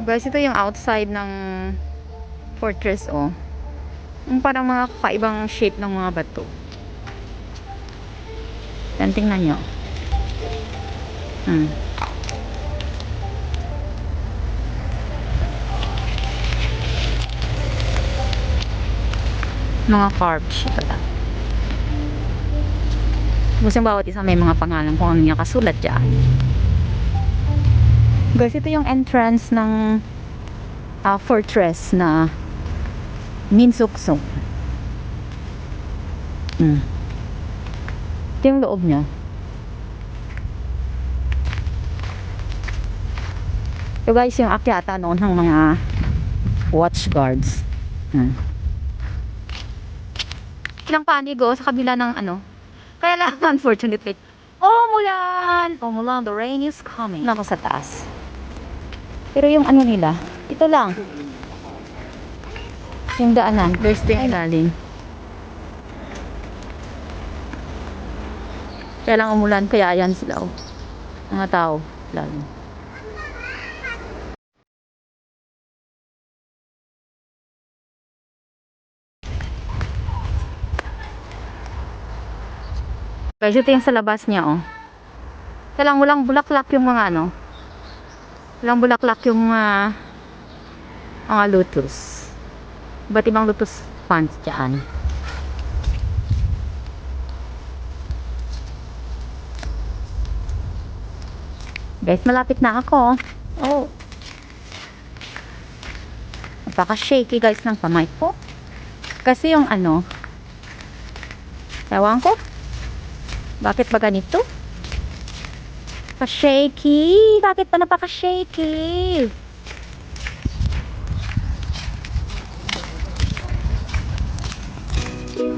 Guys, ito yung outside ng fortress, oh. Yung parang mga kakaibang shape ng mga bato. Yan, tingnan nyo. Mga carved pala. Tapos yung bawat isa may mga pangalan kung ano yung kasulat dyan. Guys, ito yung entrance ng fortress na Minsuksung. Ito yung loob niya. Ito guys, yung akyata noon ng mga watch guards. Ilang panig sa kabila ng ano. Kaya lang, unfortunately, umulan, the rain is coming. Nako sa taas. Pero yung ano nila, ito lang. Yung daanan, there's the ilalim. Kaya lang umulan, kaya ayan sila, oh. Mga tao, lalo. Guys, ito yung sa labas niya, oh. Kaya lang walang bulaklak yung mga ano. Walang bulaklak yung mga lotus. Iba't ibang lotus plants dyan. Guys, malapit na ako. Oh. Napaka-shaky guys ng kamay ko. Kasi yung ano, ewan ko. Bakit ba ganito? Pa-shaky. Bakit pa napaka-shaky?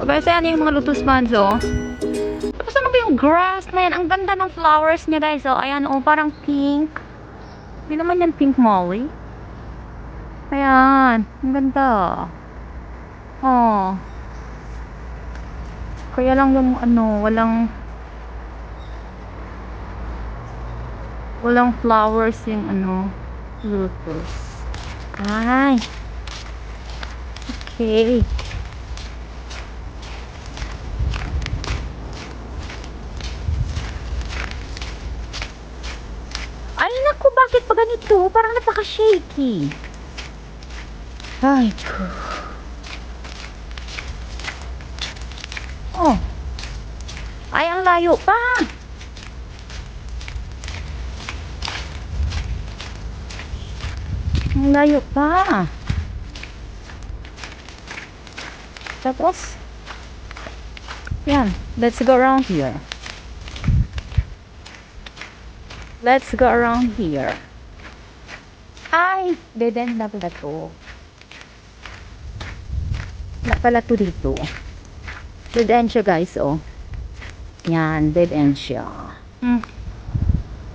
Guys, ayan yung mga lotus buds, oh. Tapos ano ba yung grass na yan? Ang ganda ng flowers niya, guys, oh. Ayan, oh, parang pink. Hindi naman yan pink, Molly. Ayan, ang ganda. Oh. Kaya lang yung ano, walang flowers yung ano, lotus. Ay. Okay. Ay, naku, bakit pa ganito? Parang napaka-shaky. Ay, ko. Oh. Ay, ang layo pa. Ang layo pa. Tapos, yan. Let's go around here. Let's go around here. Ay, dead end na pala to. Na pala to dito. Dead end siya, guys, oh. Yan, dead end siya.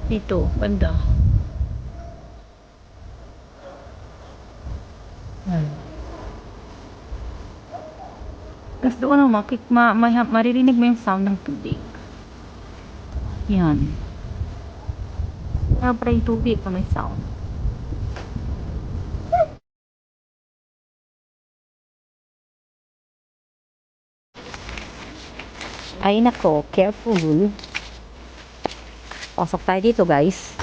Dito, banda. Tapos doon, maririnig mo yung sound ng tubig. Yan. Kaya para yung tubig pa may sound. Ay nako, careful. Pasok tayo dito, guys.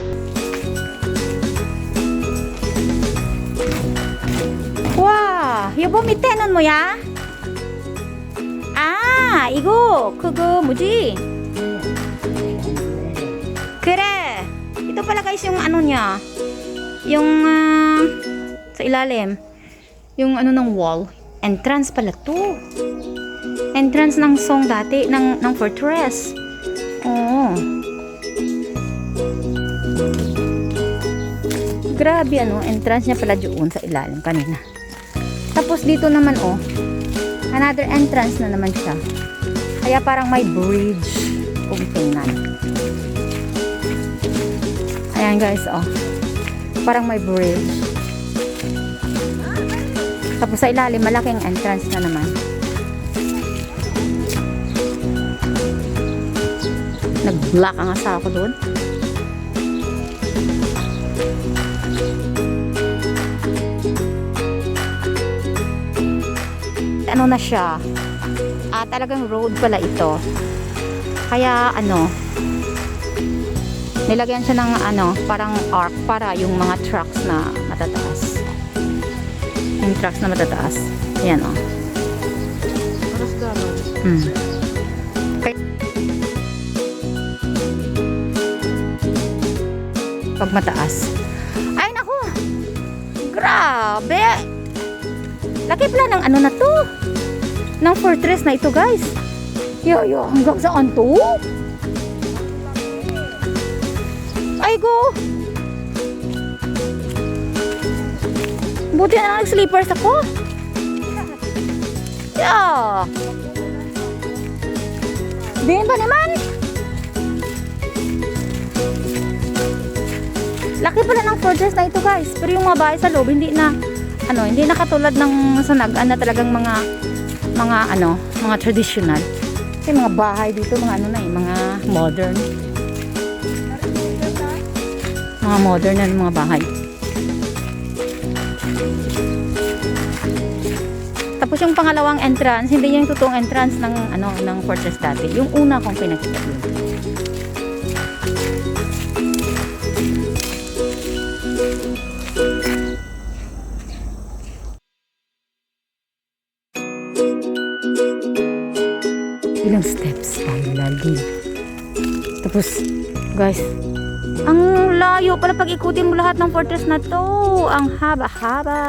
Wow, 여보 밑에는 뭐야? 아, 이거 그거 뭐지? 그래. Ito pala guys yung ano niya. Yung sa ilalim. Yung ano ng wall. Entrance pala to. Entrance ng song dati ng fortress. Oo. Grabe ano, entrance niya pala doon sa ilalim kanina. Tapos dito naman oh. Another entrance na naman siya. Kaya parang may bridge. Kung tingnan. Ayan guys, oh. Parang may bridge. Tapos sa ilalim, malaking entrance na naman. Nag-block ang asawa ko doon. ano na siya. Talagang road pala ito. Kaya ano, nilagyan siya ng ano, parang arc para yung mga trucks na matataas. Yung trucks na matataas. Ayan o. Oras gano'n. Pag mataas. Ay naku! Grabe! Laki pala ng ano na to. Ng fortress na ito, guys. Yo, hanggang saan to? Ay go! Buti na lang nag-sleepers ako. Yeah! Din ba naman? Laki pala ng fortress na ito, guys. Pero yung mga bahay sa loob, hindi na katulad ng sa Nagaan na talagang mga traditional. Kasi mga bahay dito, mga mga modern. Mga modern na mga bahay. Tapos yung pangalawang entrance, hindi yung totoong entrance ng fortress dati. Yung una kong pinakita yun. Ilang steps ang lalim. Tapos, guys, ang layo pala pag ikutin mo lahat ng fortress na to. Ang haba-haba.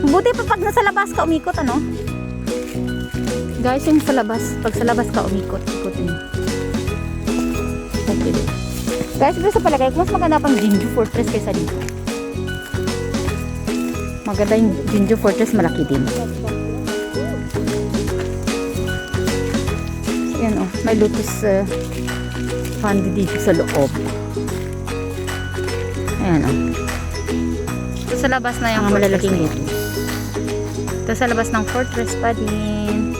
Buti pa pag nasa labas ka umikot, ano? Guys, yung sa labas, pag sa labas ka umikot, ikutin. Okay. Guys, pero sa palagay ko, mas maganda pang Jinju Fortress kaysa dito. Maganda yung Jinju Fortress, malaki din. So, yan oh, may lotus pond dito sa loob. Ayan oh. So, sa labas na yung malalaking lotus. Ito sa labas ng fortress pa din.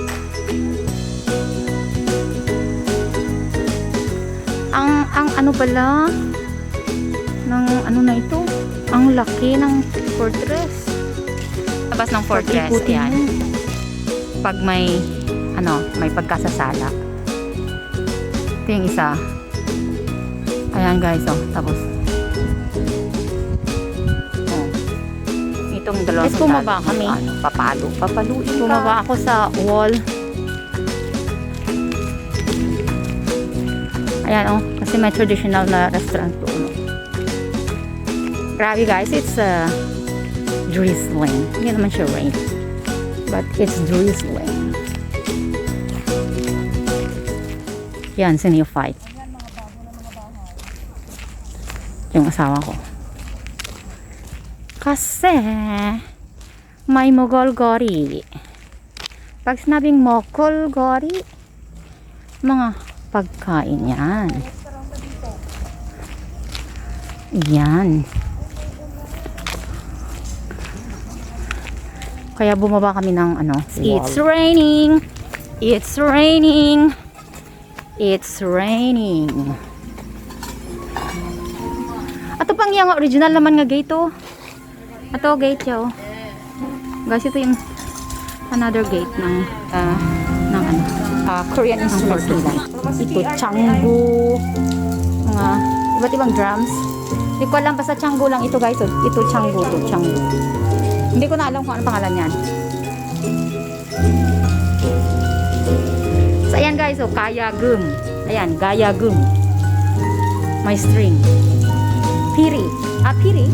Ang ano pala ng ano na ito? Ang laki ng fortress. Labas ng fortress, ayan. Pag may may pagkasasala. Ito yung isa. Ayan guys, oh. Tapos itong dalawang sundalo. Bumaba kami. Papaluin ka. Bumaba ako sa wall. Ayan, oh. Kasi may traditional na restaurant doon. Grabe guys, it's drizzling. Hindi naman siya rain. But it's drizzling. Yan, sineo-fight. Yung asawa ko. Kasi may mogolgori. Pag sinabing mogolgori, mga pagkain yan. Yan. Kaya bumaba kami ng It's raining. It's raining. It's raining. Ato pang yung original naman nga gate oh. Ato gate yo. Guys, ito yung another gate ng Korean instruments nila. Ito Changu. Mga iba't ibang drums. Hindi ko alam, basta Changu lang ito guys. Ito Changu to, Changu. Hindi ko na alam kung ano pangalan yan. So ayan guys, oh, Gayagum. Ayan, Gayagum. May string. Piri. Piri.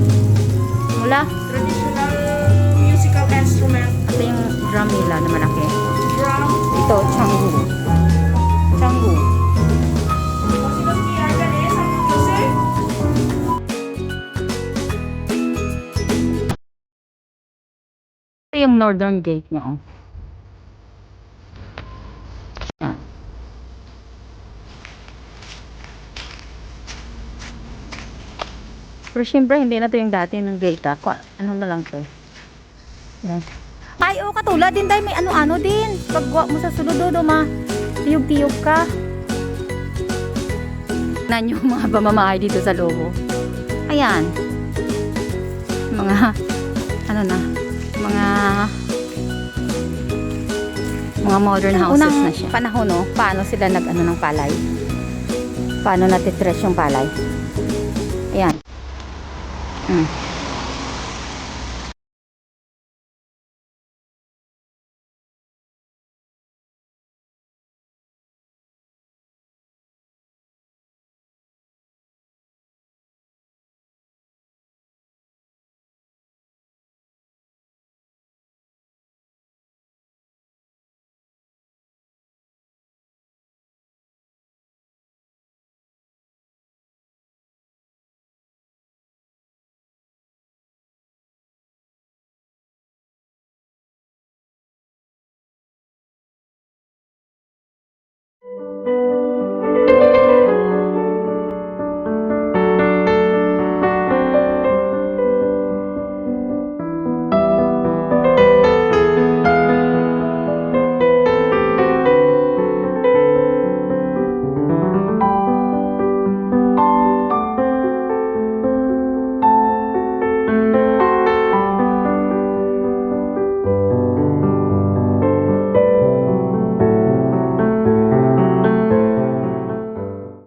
Mula. Traditional musical instrument. Ito yung drum nila na malaki. Drum. Ito, Changu. Changu. Possible kaya ganun sa music? Ito yung northern gate niya, oh. Yan. Pero syempre, hindi na ito yung dati ng gate, ah. Ano na lang ito, eh. Yan. Ay, oh, katulad din dahil may ano-ano din. Pagwa mo sa sulod, tiyog-tiyog ka. Nan yung mga pamamahay dito sa loob. Ayan. Mga mga ano na, mga modern houses Unang na siya. Panahon, no? Paano sila nag-ano ng palay? Paano natitres yung palay? Ayan.